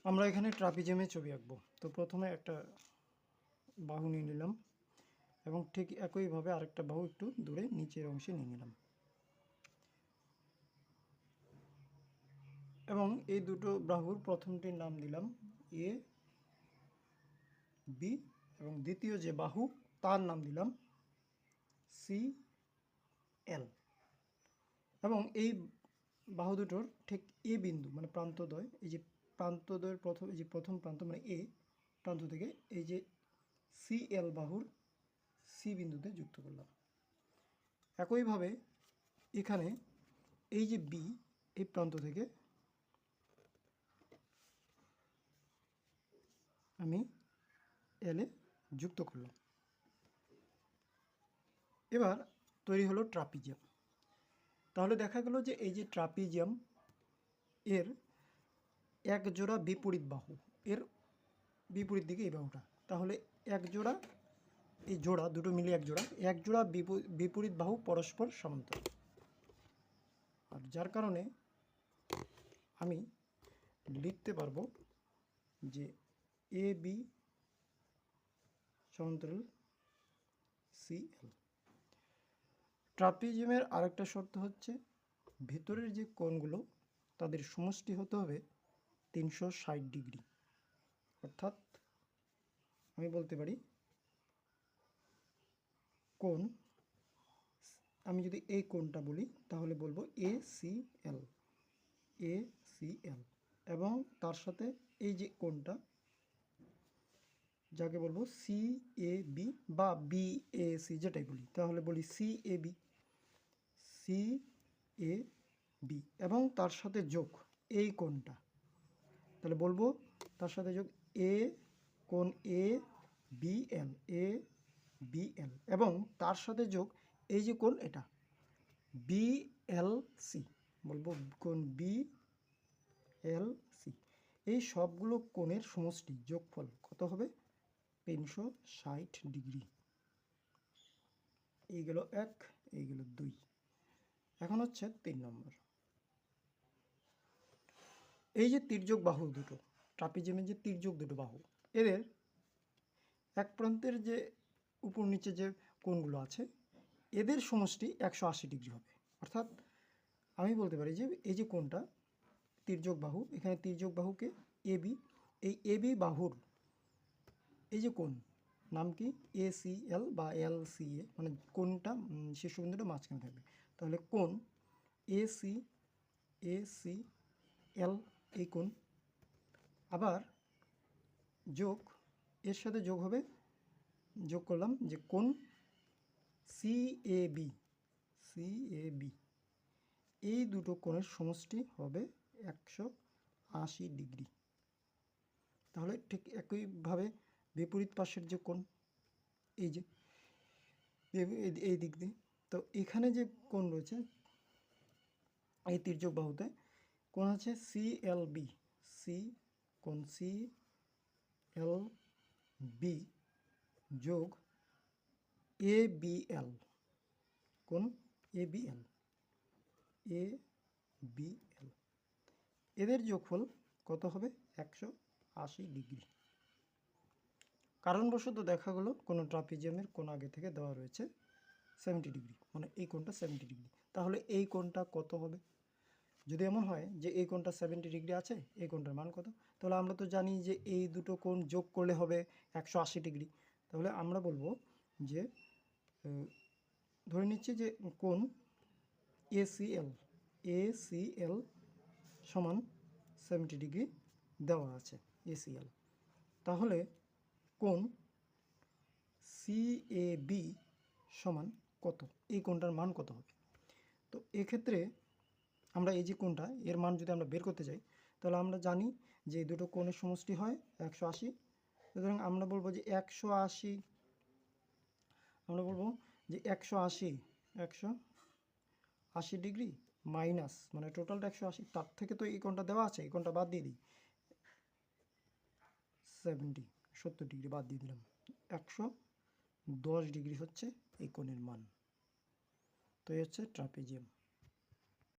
আমরা এখানে ট্রাপিজিয়ামের ছবি আঁকবো। তো প্রথমে একটা বাহু নিয়ে নিলাম এবং ঠিক একইভাবে আরেকটা বাহু একটু দূরে নিচের অংশে নিয়ে নিলাম এবং এই দুটো বাহুর প্রথমটির নাম দিলাম এ বি এবং দ্বিতীয় যে বাহু তার নাম দিলাম সি এল এবং এই বাহু দুটোর ঠিক এ বিন্দু মানে প্রান্তদ্বয়, এই যে প্রান্তদ্বয়ের প্রথম প্রান্ত মানে এ প্রান্ত থেকে এই যে সি এল বাহুর সি বিন্দুতে যুক্ত করলাম। একইভাবে এখানে এই যে বি এই প্রান্ত থেকে আমি এলে যুক্ত করলাম। এবার তৈরি হলো ট্রাপিজিয়াম। তাহলে দেখা গেল যে এই যে ট্রাপিজিয়াম এর এক জোড়া বিপরীত বাহু, এর বিপরীত দিকে এই বাহুটা, তাহলে এক জোড়া এই জোড়া দুটো মিলে এক জোড়া বিপরীত বাহু পরস্পর সমান্তরাল। আর যার কারণে আমি লিখতে পারবো যে এ বি সমান্তরাল সি এল। ট্রাপিজিয়ামের আরেকটা শর্ত হচ্ছে ভেতরের যে কোণগুলো তাদের সমষ্টি হতে হবে 360 ডিগ্রি। অর্থাৎ আমি বলতে পারি কোণ, আমি যদি এই কোণটা বলি তাহলে বলবো এ সি এল এবং তার সাথে এই যে কোণটা যাকে বলবো সি এ বি বা বি এ সি যেটাই বলি, তাহলে বলি সি এ বি এবং তার সাথে যোগ এই কোণটা, তাহলে বলবো তার সাথে যোগ এ কোণ এ বি এল এবং তার সাথে যোগ এই যে কোণ এটা বি এল সি, বলবো কোণ বি এল সি। এই সবগুলো কোণের সমষ্টি যোগফল কত হবে? 360 ডিগ্রি। এইগুলো 1, এইগুলো 2। এখন হচ্ছে 3 নম্বর। এই যে তির্যক বাহু দুটো, ট্রাপিজিয়ামের যে তির্যক দুটো বাহু, এদের এক প্রান্তের যে উপর নিচে যে কোণগুলো আছে এদের সমষ্টি 180 ডিগ্রি হবে। অর্থাৎ আমি বলতে পারি যে এই যে কোণটা তির্যক বাহু, এখানে তির্যক বাহুকে এবি, এই এবি বাহুর এই যে কোণ নাম কি এসিএল বা এলসিএ, মানে কোণটা শীর্ষবিন্দুটা মাঝখানে থাকবে, তাহলে কোণ এসিএল এই কোণ আবার যোগ এর সাথে যোগ হবে, যোগ করলাম যে কোণ সিএবি এই দুটো কোণের সমষ্টি হবে 180 ডিগ্রি। তাহলে ঠিক একইভাবে বিপরীত পাশের যে কোণ এই যে এই দিক দিয়ে, তো এখানে যে কোণ রয়েছে এই তির্যক বাহুতে কোণ আছে সিএলবি, কোণ সিএলবি যোগ এবিএল, কোণ এবিএল এদের যোগফল কত হবে? 180 ডিগ্রি। কারণবশত দেখা গেলো কোনো ট্রাপিজিয়ামের কোণ আগে থেকে দেওয়া রয়েছে 70 ডিগ্রি, মানে এই কোণটা 70 ডিগ্রি, তাহলে এই কোণটা কত হবে? যদি এমন হয় যে এই কোণটা 70 ডিগ্রি আছে, এই কোণটার মান কত? তাহলে আমরা তো জানি যে এই দুটো কোণ যোগ করলে হবে 180 ডিগ্রি। তাহলে আমরা বলবো যে ধরে নিচ্ছি যে কোণ এসিএল সমান 70 ডিগ্রি দেওয়া আছে এসিএল, তাহলে কোণ সিএবি সমান কত? এই কোণটার মান কত হবে? তো এক্ষেত্রে আমরা এই যে কোণটা এর মান যদি আমরা বের করতে যাই তাহলে আমরা জানি যে এই দুটো কোণের সমষ্টি হয় 180, সুতরাং আমরা বলবো যে 180, আমরা বলবো যে 180 ডিগ্রি মাইনাস, মানে টোটালটা 180, তার থেকে তো এই কোণটা দেওয়া আছে, এই কোণটা বাদ দিয়ে দিই, 70 ডিগ্রি বাদ দিয়ে দিলাম, 110 ডিগ্রি হচ্ছে এই কোণের মান। তো এই হচ্ছে ট্রাপিজিয়াম।